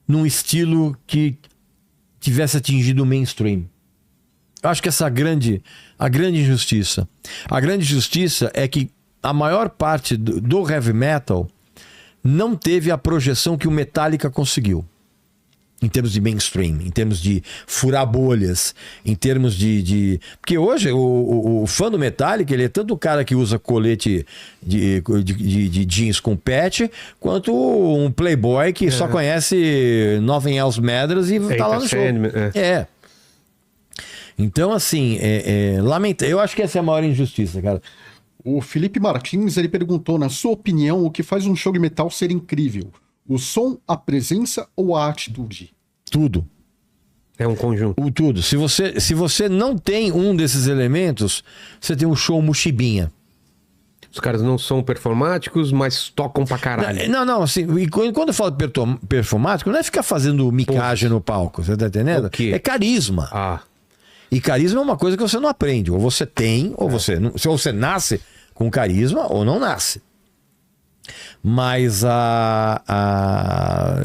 num estilo que tivesse atingido o mainstream. Eu acho que essa a grande injustiça. A grande injustiça é que a maior parte do heavy metal não teve a projeção que o Metallica conseguiu. Em termos de mainstream, em termos de furar bolhas, em termos de... Porque hoje o fã do Metallica, ele é tanto o cara que usa colete de jeans com patch, quanto um playboy que só conhece Nothing Else Matters e tá lá no show. Então, assim, eu acho que essa é a maior injustiça, cara. O Felipe Martins, ele perguntou, na sua opinião, o que faz um show de metal ser incrível? O som, a presença ou a atitude? Tudo. É um conjunto. Tudo. Se você não tem um desses elementos, você tem um show mochibinha. Os caras não são performáticos, mas tocam pra caralho. Não, assim, quando eu falo performático, não é ficar fazendo micagem no palco, você tá entendendo? O quê? É carisma. E carisma é uma coisa que você não aprende. Ou você tem, ou você não. Ou você nasce com carisma, ou não nasce. Mas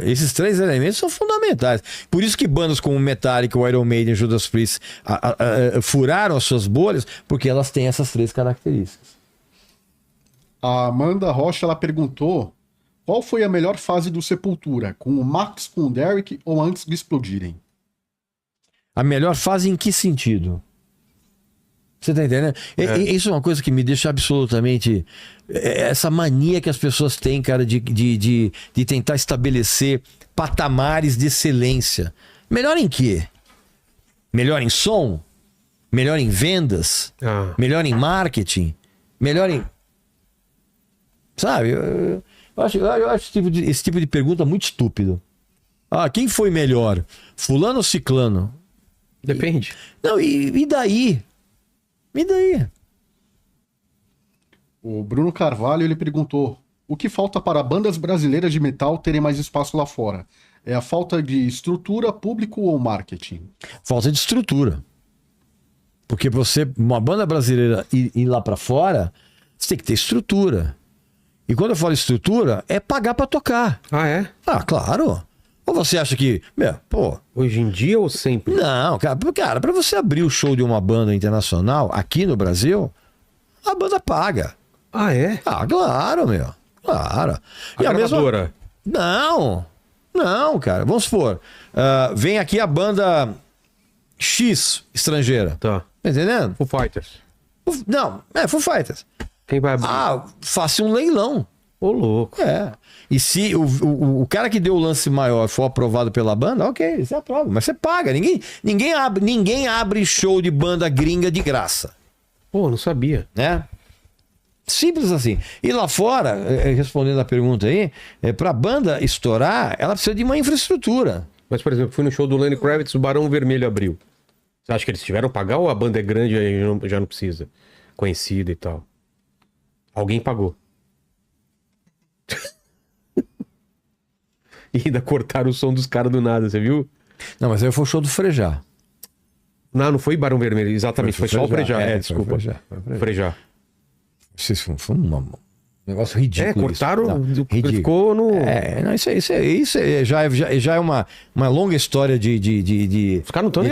esses três elementos são fundamentais. Por isso que bandas como Metallica, o Iron Maiden, Judas Priest furaram as suas bolhas, porque elas têm essas três características. A Amanda Rocha, ela perguntou qual foi a melhor fase do Sepultura, com o Max, com o Derek ou antes de explodirem? A melhor fase em que sentido? Você tá entendendo? Isso é uma coisa que me deixa absolutamente... Essa mania que as pessoas têm, cara, de tentar estabelecer patamares de excelência. Melhor em quê? Melhor em som? Melhor em vendas? Melhor em marketing? Melhor em... Sabe? Eu acho esse tipo de pergunta muito estúpido. Quem foi melhor? Fulano ou ciclano? Depende. E daí? E daí? O Bruno Carvalho, ele perguntou: o que falta para bandas brasileiras de metal terem mais espaço lá fora? É a falta de estrutura, público ou marketing? Falta de estrutura. Porque uma banda brasileira ir lá para fora, você tem que ter estrutura. E quando eu falo estrutura, é pagar para tocar. É? Claro. Ou você acha que... Hoje em dia ou sempre? Não, cara, pra você abrir o show de uma banda internacional aqui no Brasil, a banda paga. É? Claro, meu. Claro. A gravadora? Não, cara. Vamos supor, vem aqui a banda X estrangeira. Tá entendendo? Foo Fighters. Foo Fighters. Quem vai abrir? Faça um leilão. Ô, louco. E se o cara que deu o lance maior for aprovado pela banda, ok, você aprova. Mas você paga. Ninguém abre show de banda gringa de graça. Pô, não sabia. Né? Simples assim. E lá fora, respondendo a pergunta aí, pra banda estourar, ela precisa de uma infraestrutura. Mas, por exemplo, fui no show do Lenny Kravitz, o Barão Vermelho abriu. Você acha que eles tiveram que pagar ou a banda é grande e já não precisa? Conhecida e tal. Alguém pagou. E ainda cortaram o som dos caras do nada, você viu? Não, mas aí foi o show do Frejá. Não foi Barão Vermelho, exatamente. Foi só o Frejá. Desculpa. Frejá. Foi um negócio ridículo. Cortaram, ridículo. Ficou no... Isso já é uma longa história de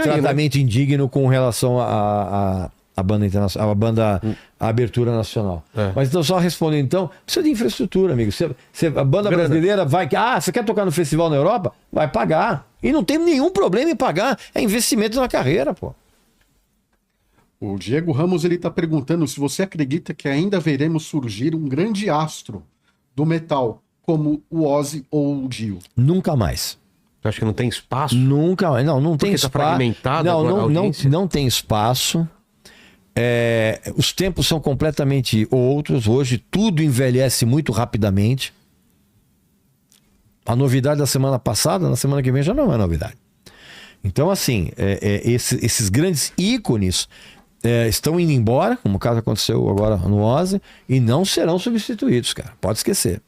tratamento indigno com relação a banda internacional, a abertura nacional. Mas então, só respondendo então, precisa de infraestrutura, amigo. A banda brasileira vai... você quer tocar no festival na Europa? Vai pagar. E não tem nenhum problema em pagar. É investimento na carreira, pô. O Diego Ramos, ele tá perguntando se você acredita que ainda veremos surgir um grande astro do metal, como o Ozzy ou o Dio. Nunca mais. Eu acho que não tem espaço? Nunca mais. Não tem espaço. Tá fragmentado não tem espaço. Os tempos são completamente outros. Hoje tudo envelhece muito rapidamente. A novidade da semana passada, na semana que vem já não é novidade. Então, assim, esses grandes ícones estão indo embora, como o caso aconteceu agora no Ozzy, e não serão substituídos, cara. Pode esquecer.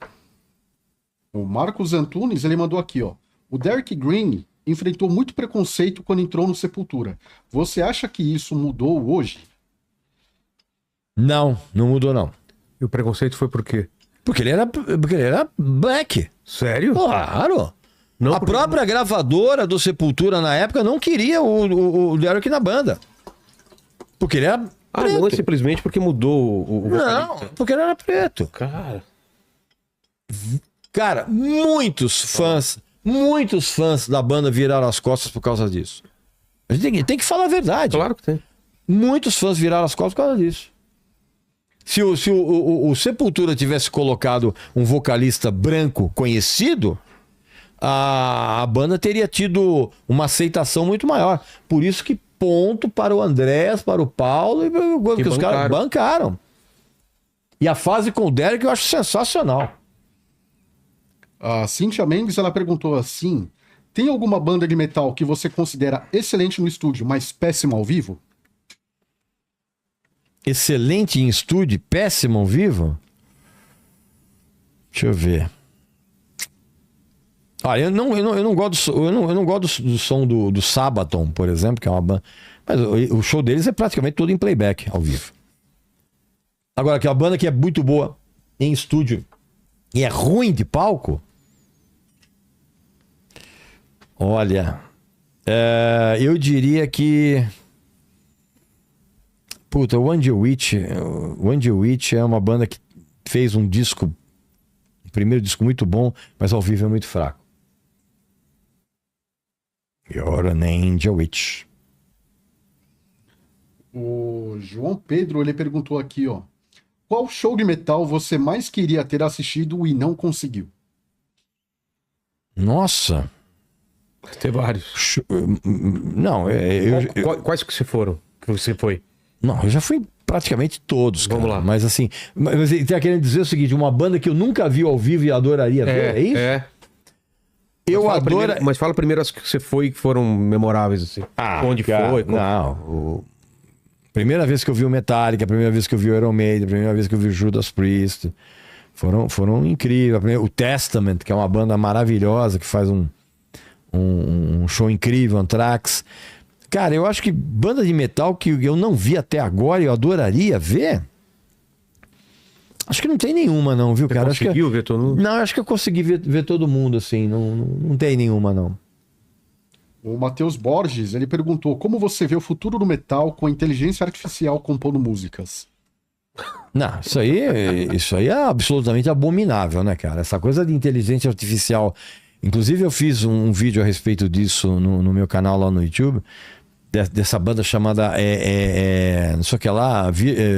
O Marcos Antunes, ele mandou aqui, ó. O Derek Green enfrentou muito preconceito quando entrou no Sepultura. Você acha que isso mudou hoje? Não mudou, não. E o preconceito foi por quê? Porque ele era black. Sério? Claro. Não, A própria gravadora do Sepultura na época não queria o Derek na banda. Porque ele era Ah, preto. não é simplesmente porque mudou o Não, vocalista. porque ele era preto. Cara, Cara, muitos fãs da banda viraram as costas por causa disso. A gente tem que falar a verdade. claro que tem. Muitos fãs viraram as costas por causa disso. Se o Sepultura tivesse colocado um vocalista branco conhecido, a banda teria tido uma aceitação muito maior. Por isso que ponto para o Andrés, para o Paulo, que os caras bancaram. E a fase com o Derek eu acho sensacional. A Cíntia Mendes, ela perguntou assim: tem alguma banda de metal que você considera excelente no estúdio, mas péssima ao vivo? Excelente em estúdio, péssimo ao vivo? Deixa eu ver. Olha, eu não gosto do som do Sabaton, por exemplo, que é uma banda. Mas o show deles é praticamente todo em playback, ao vivo. Agora, que é uma banda que é muito boa em estúdio e é ruim de palco. Olha, eu diria que. Puta, o Angel Witch é uma banda que fez um primeiro disco muito bom, mas ao vivo é muito fraco. You're an Angel Witch. O João Pedro, ele perguntou aqui, ó: qual show de metal você mais queria ter assistido e não conseguiu? Nossa. Tem vários. Não, Quais que você foram? Que você foi? Não, eu já fui praticamente todos, cara. Vamos lá. Mas assim, você tá querendo dizer o seguinte, uma banda que eu nunca vi ao vivo e adoraria ver, é isso? É. Eu Mas adoro... Mas fala primeiro as que você foi que foram memoráveis, assim. Onde cara, foi? Não, primeira vez que eu vi o Metallica, a primeira vez que eu vi o Iron Maiden, a primeira vez que eu vi o Judas Priest, foram incríveis. O Testament, que é uma banda maravilhosa, que faz um show incrível, Anthrax. Cara, eu acho que banda de metal que eu não vi até agora e eu adoraria ver... Acho que não tem nenhuma não, viu, cara? Conseguiu ver todo mundo? Não, acho que eu consegui ver todo mundo, assim. Não tem nenhuma, não. O Matheus Borges, ele perguntou: como você vê o futuro do metal com a inteligência artificial compondo músicas? Não, isso aí é absolutamente abominável, né, cara? Essa coisa de inteligência artificial. Inclusive, eu fiz um vídeo a respeito disso no meu canal lá no YouTube, dessa banda chamada não sei o que lá,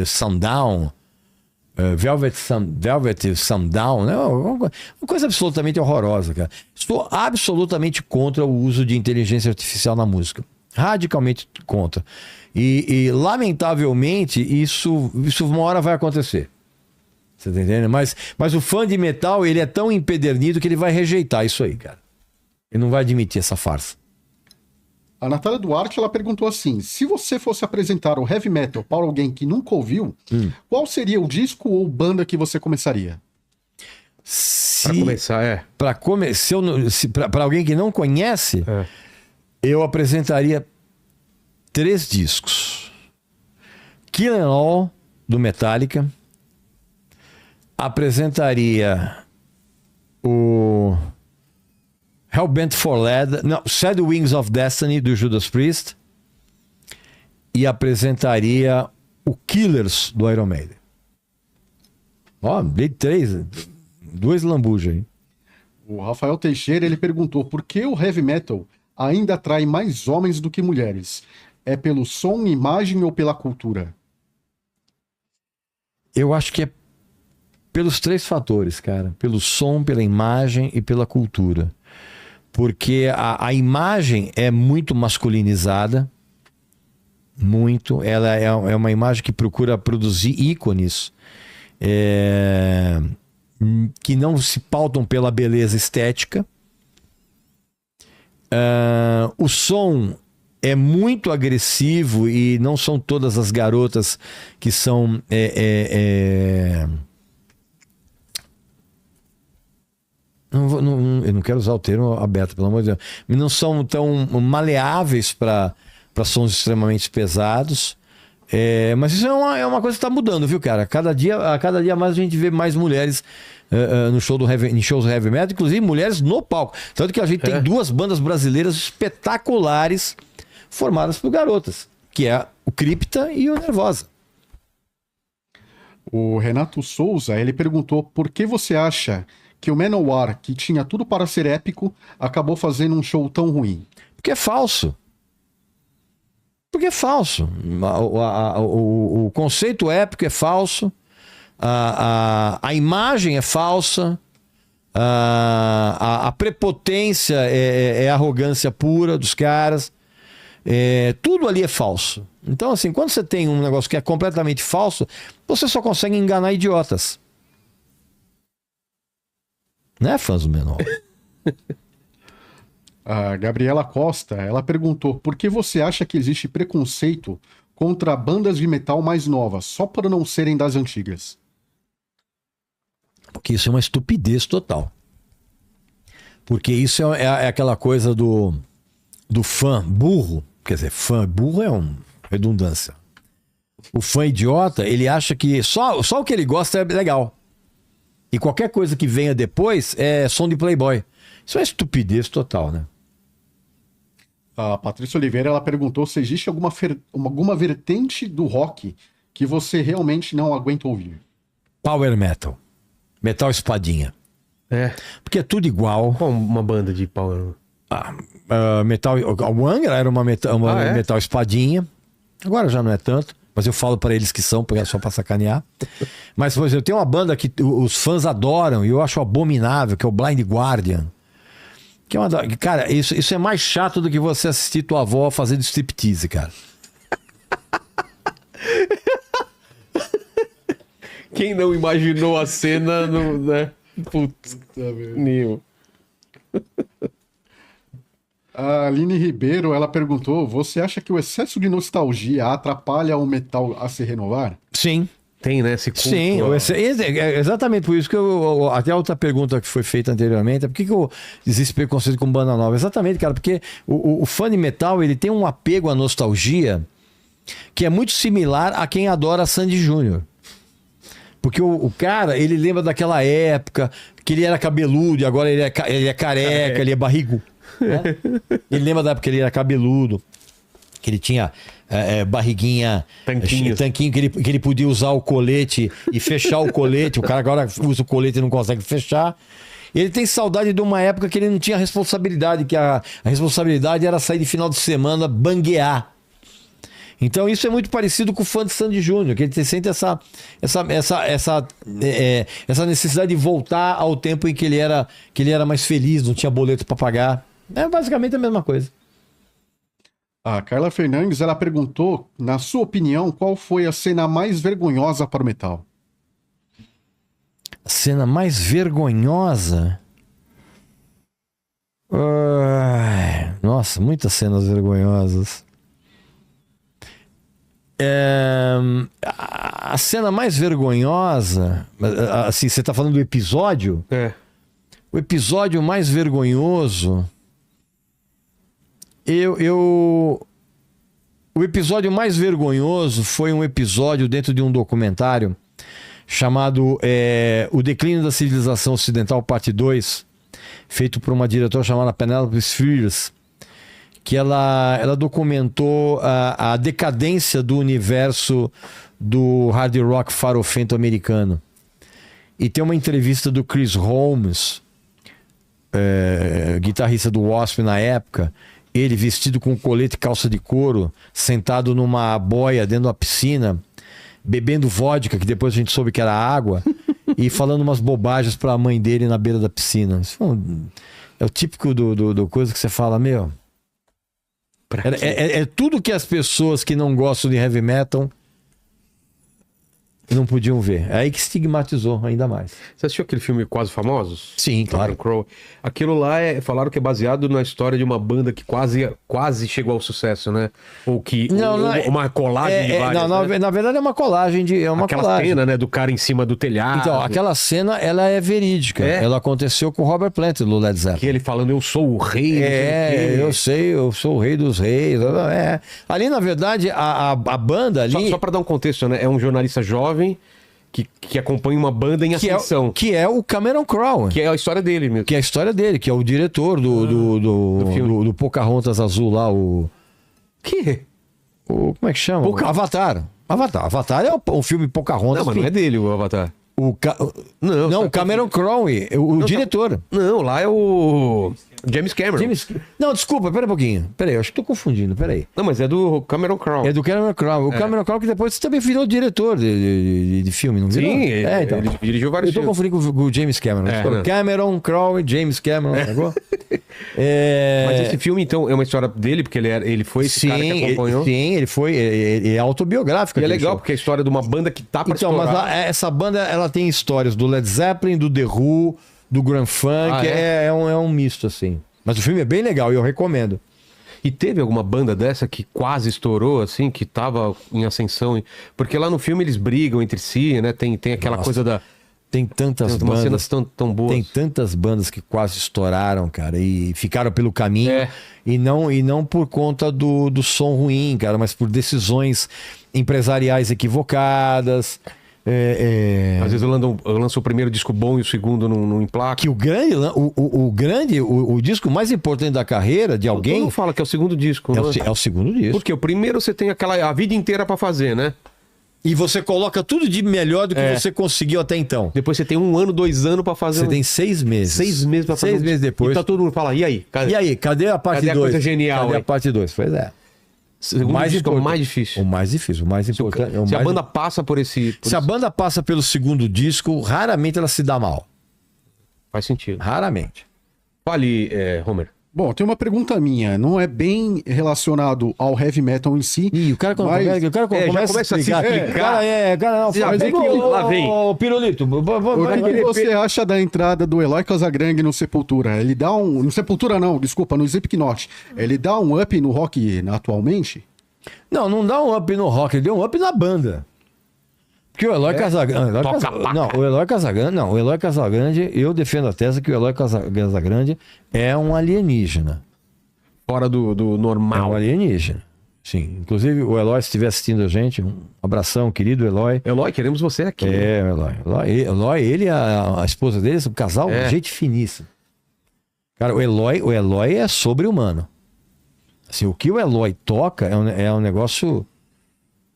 Sundown. Velvet Sundown, né? Uma coisa absolutamente horrorosa, cara. Estou absolutamente contra o uso de inteligência artificial na música. Radicalmente contra. E lamentavelmente, isso uma hora vai acontecer. Você tá entendendo? Mas o fã de metal, ele é tão empedernido que ele vai rejeitar isso aí, cara. Ele não vai admitir essa farsa. A Natália Duarte, ela perguntou assim: se você fosse apresentar o heavy metal para alguém que nunca ouviu, qual seria o disco ou banda que você começaria? Pra começar, Para alguém que não conhece, eu apresentaria 3 discos. Kill 'Em All, do Metallica. Apresentaria o Hellbent for Lead, não, Sad Wings of Destiny, do Judas Priest. E apresentaria o Killers, do Iron Maiden. Ó, dei 2 lambujas aí. O Rafael Teixeira, ele perguntou: por que o heavy metal ainda atrai mais homens do que mulheres? É pelo som, imagem ou pela cultura? Eu acho que é pelos 3 fatores, cara. Pelo som, pela imagem e pela cultura. Porque a imagem é muito masculinizada. Muito. Ela é uma imagem que procura produzir ícones que não se pautam pela beleza estética. O som é muito agressivo e não são todas as garotas que são... eu não quero usar o termo aberto, pelo amor de Deus. Não são tão maleáveis para sons extremamente pesados. Mas isso é uma coisa que está mudando, viu, cara? A cada dia mais a gente vê mais mulheres no show em shows do heavy metal, inclusive mulheres no palco. Tanto que a gente tem duas bandas brasileiras espetaculares formadas por garotas, que é o Cripta e o Nervosa. O Renato Souza, ele perguntou por que você acha que o Manowar, que tinha tudo para ser épico, acabou fazendo um show tão ruim? Porque é falso. Porque é falso. O conceito épico é falso. A imagem é falsa. A prepotência é arrogância pura dos caras. Tudo ali é falso. Então, assim, quando você tem um negócio que é completamente falso, você só consegue enganar idiotas. Né, fãs do Menor? A Gabriela Costa, ela perguntou por que você acha que existe preconceito contra bandas de metal mais novas, só por não serem das antigas? Porque isso é uma estupidez total. Porque isso é aquela coisa do fã burro. Quer dizer, fã burro é uma redundância. O fã idiota, ele acha que só o que ele gosta é legal. E qualquer coisa que venha depois é som de playboy. Isso é estupidez total, né? A Patrícia Oliveira, ela perguntou se existe alguma vertente do rock que você realmente não aguenta ouvir. Power metal. Metal espadinha. Porque é tudo igual. Qual uma banda de power? Metal. O Angra era uma metal espadinha. Agora já não é tanto. Mas eu falo para eles que são, porque é só pra sacanear. Mas, por exemplo, tem uma banda que os fãs adoram e eu acho abominável, que é o Blind Guardian. Que é cara, isso é mais chato do que você assistir tua avó fazendo striptease, cara. Quem não imaginou a cena, né? Putz, Nil. A Aline Ribeiro, ela perguntou, você acha que o excesso de nostalgia atrapalha o metal a se renovar? Sim. Tem, né? Esse culto, Sim, é exatamente por isso que até a outra pergunta que foi feita anteriormente, por que existe preconceito com banda nova? Exatamente, cara, porque o fã de metal, ele tem um apego à nostalgia que é muito similar a quem adora Sandy Júnior. Porque o cara, ele lembra daquela época que ele era cabeludo e agora ele é careca, ele é barrigo. Né? Ele lembra da época que ele era cabeludo, que ele tinha barriguinha, tanquinho que ele podia usar o colete e fechar o colete. O cara agora usa o colete e não consegue fechar. Ele tem saudade de uma época que ele não tinha responsabilidade, que a responsabilidade era sair de final de semana, banguear. Então isso é muito parecido com o fã de Sandy Júnior, que ele sente essa necessidade de voltar ao tempo em que ele era mais feliz, não tinha boleto para pagar. É basicamente a mesma coisa. A Carla Fernandes, ela perguntou, na sua opinião, qual foi a cena mais vergonhosa para o metal? A cena mais vergonhosa? Nossa, muitas cenas vergonhosas. A cena mais vergonhosa, assim, você tá falando do episódio? O episódio mais vergonhoso, o episódio mais vergonhoso foi um episódio dentro de um documentário chamado O Declínio da Civilização Ocidental, parte 2, feito por uma diretora chamada Penelope Spheres, que ela documentou a decadência do universo do hard rock farofento americano. E tem uma entrevista do Chris Holmes, guitarrista do Wasp na época, ele vestido com colete e calça de couro, sentado numa boia dentro da piscina, bebendo vodka, que depois a gente soube que era água, e falando umas bobagens para a mãe dele na beira da piscina. Isso é o típico do coisa que você fala, meu... É tudo que as pessoas que não gostam de heavy metal Não podiam ver. É aí que estigmatizou ainda mais. Você assistiu aquele filme Quase Famosos? Sim, claro. Crow. Aquilo lá falaram que é baseado na história de uma banda que quase chegou ao sucesso, né? Ou que uma colagem de várias, né? Na verdade é uma colagem de... Aquela cena, né, do cara em cima do telhado. Então, aquela cena, ela é verídica. Ela aconteceu com o Robert Plant, do Led Zeppelin. Que ele falando, eu sou o rei. Eu sei, eu sou o rei dos reis. Ali, na verdade, a banda ali... Só para dar um contexto, né? É um jornalista jovem que acompanha uma banda em ascensão. Que é o Cameron Crowe. Que é a história dele mesmo. Que é a história dele, que é o diretor do Pocahontas Azul lá, o... Como é que chama? Avatar. Avatar é um filme Pocahontas. Não, mas não é dele o Avatar. O Cameron Crowe, o diretor. Não, lá é o James Cameron. Não, desculpa, pera um pouquinho. Pera aí, eu acho que tô confundindo, pera aí. Não, mas é do Cameron Crowe. É do Cameron Crowe. O Cameron Crowe que depois também virou diretor de filme, não virou? Sim, então. ele dirigiu vários filmes. Eu tô confundindo com o James Cameron. Cameron Crowe, James Cameron, pegou? Mas esse filme, então, é uma história dele, porque ele foi esse cara que acompanhou? Sim, ele foi. É autobiográfico. E é legal, porque é a história de uma banda que tá pra estourar. Mas essa banda, ela tem histórias do Led Zeppelin, do The Who, do Grand Funk. É um misto, assim. Mas o filme é bem legal e eu recomendo. E teve alguma banda dessa que quase estourou, assim, que tava em ascensão? Porque lá no filme eles brigam entre si, né? Tem aquela coisa da... Tem tantas bandas cenas tão boas. Tem tantas bandas que quase estouraram, cara, e ficaram pelo caminho. E não por conta do som ruim, cara, mas por decisões empresariais equivocadas. Às vezes eu lanço o primeiro disco bom e o segundo não emplaca. Que o disco mais importante da carreira de alguém... Não fala que é o segundo disco. É o segundo disco. Porque o primeiro você tem a vida inteira pra fazer, né? E você coloca tudo de melhor do que você conseguiu até então. Depois você tem 1 ano, 2 anos pra fazer. Você tem 6 meses. 6 meses pra fazer. 6 meses depois. E tá todo mundo falando, e aí? Cadê a parte 2? Cadê a coisa genial? Cadê a parte 2? Pois é. O mais difícil. O mais difícil, o mais importante. Se a banda passa por esse... Se a banda passa pelo segundo disco, raramente ela se dá mal. Faz sentido. Raramente. Fale, Homer. Bom, tem uma pergunta minha. Não é bem relacionado ao heavy metal em si. O cara começa a se explicar. Lá vem. Ô, Pirulito. O que você acha da entrada do Eloy Casagrande no Sepultura? Ele dá um... No Sepultura não, desculpa, no Slipknot. Ele dá um up no rock atualmente? Não dá um up no rock. Ele deu um up na banda. Porque o Eloy Casagrande... O Eloy Casagrande, eu defendo a tese que o Eloy Casagrande é um alienígena. Fora do normal. É um alienígena. Sim. Inclusive, o Eloy, se estiver assistindo a gente, um abração, querido Eloy. Eloy, queremos você aqui. Eloy, ele e a esposa dele, um casal, gente finíssimo. Cara, o Eloy é sobre-humano. Assim, o que o Eloy toca é um negócio...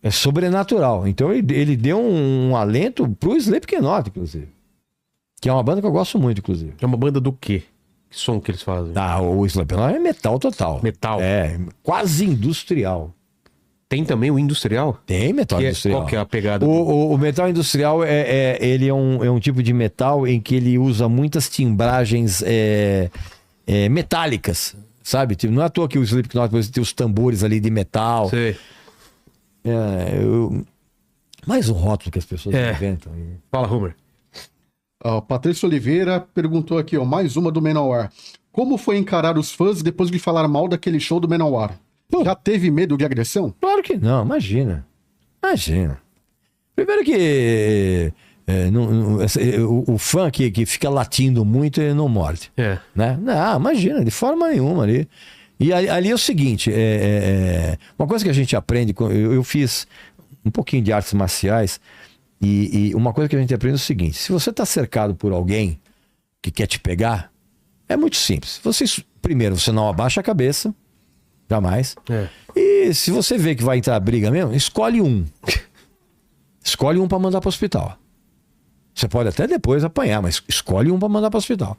É sobrenatural. Então ele deu um alento pro Slipknot, inclusive. Que é uma banda que eu gosto muito, inclusive. É uma banda do quê? Que som que eles fazem? O Slipknot é metal total. Metal? É, quase industrial. Tem também o industrial? Tem metal industrial. Qual que é a pegada? O metal industrial, ele é um tipo de metal em que ele usa muitas timbragens metálicas, sabe? Não é à toa que o Slipknot tem os tambores ali de metal. Sei. Mais um rótulo que as pessoas inventam. Fala, Homer. Patrícia Oliveira perguntou aqui, mais uma do Manowar. Como foi encarar os fãs depois de falar mal daquele show do Manowar? Já teve medo de agressão? Claro que não, imagina. Primeiro que o fã que fica latindo muito, ele não morde. Né? Não, imagina, de forma nenhuma ali. E ali é o seguinte, uma coisa que a gente aprende, eu fiz um pouquinho de artes marciais, e uma coisa que a gente aprende é o seguinte, se você está cercado por alguém que quer te pegar, é muito simples. Primeiro, você não abaixa a cabeça, jamais. E se você vê que vai entrar briga mesmo, escolhe um. Escolhe um para mandar para o hospital. Você pode até depois apanhar, mas escolhe um para mandar para o hospital.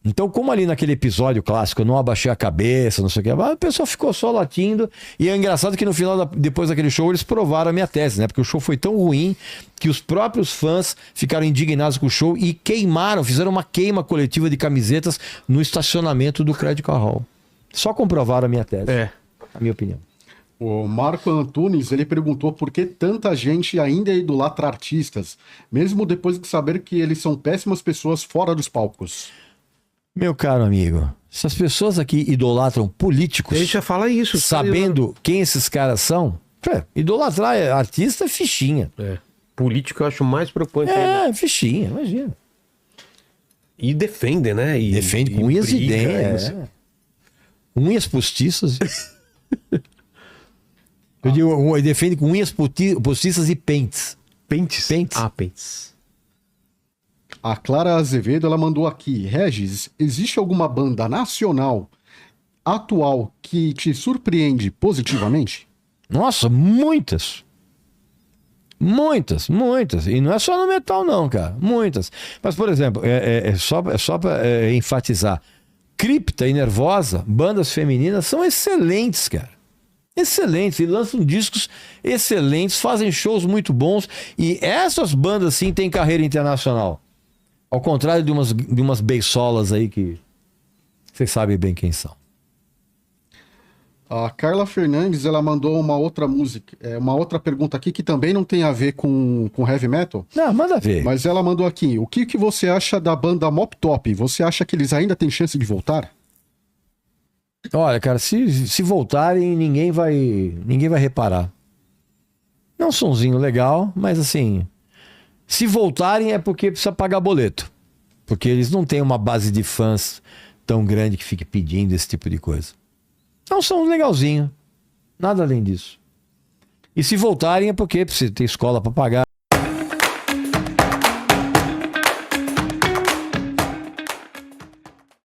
Então, como ali naquele episódio clássico, eu não abaixei a cabeça, não sei o que, a pessoa ficou só latindo. E é engraçado que no final, depois daquele show, eles provaram a minha tese, né? Porque o show foi tão ruim que os próprios fãs ficaram indignados com o show e fizeram uma queima coletiva de camisetas no estacionamento do Credit Card Hall. Só comprovaram a minha tese. A minha opinião. O Marco Antunes, ele perguntou por que tanta gente ainda idolatra artistas, mesmo depois de saber que eles são péssimas pessoas fora dos palcos. Meu caro amigo, se as pessoas aqui idolatram políticos, A gente já fala isso. sabendo quem esses caras são, idolatrar artista é fichinha. É. Político eu acho mais preocupante ainda. É, fichinha, imagina. E defende, né? E, Defende com unhas e briga, dentes. Unhas postiças. Eu digo, defende com unhas postiças e pentes. Pentes? Pentes. Ah, pentes. A Clara Azevedo, ela mandou aqui: Regis, existe alguma banda nacional atual que te surpreende positivamente? Nossa, muitas. Muitas, muitas. E não é só no metal, não, cara. Muitas. Mas, por exemplo, só para enfatizar: Cripta e Nervosa, bandas femininas, são excelentes, cara. Excelentes. E lançam discos excelentes, fazem shows muito bons. E essas bandas, sim, têm carreira internacional. Ao contrário de umas beisolas aí que vocês sabem bem quem são. A Carla Fernandes, ela mandou uma outra música, uma outra pergunta aqui que também não tem a ver com heavy metal, Não, manda ver. mas ela mandou aqui: o que você acha da banda Mop Top? Você acha que eles ainda têm chance de voltar? Olha, cara, se voltarem, ninguém vai reparar. É um sonzinho legal, mas assim, se voltarem é porque precisa pagar boleto. Porque eles não têm uma base de fãs tão grande que fique pedindo esse tipo de coisa. É um som legalzinho. Nada além disso. E se voltarem é porque precisa ter escola para pagar.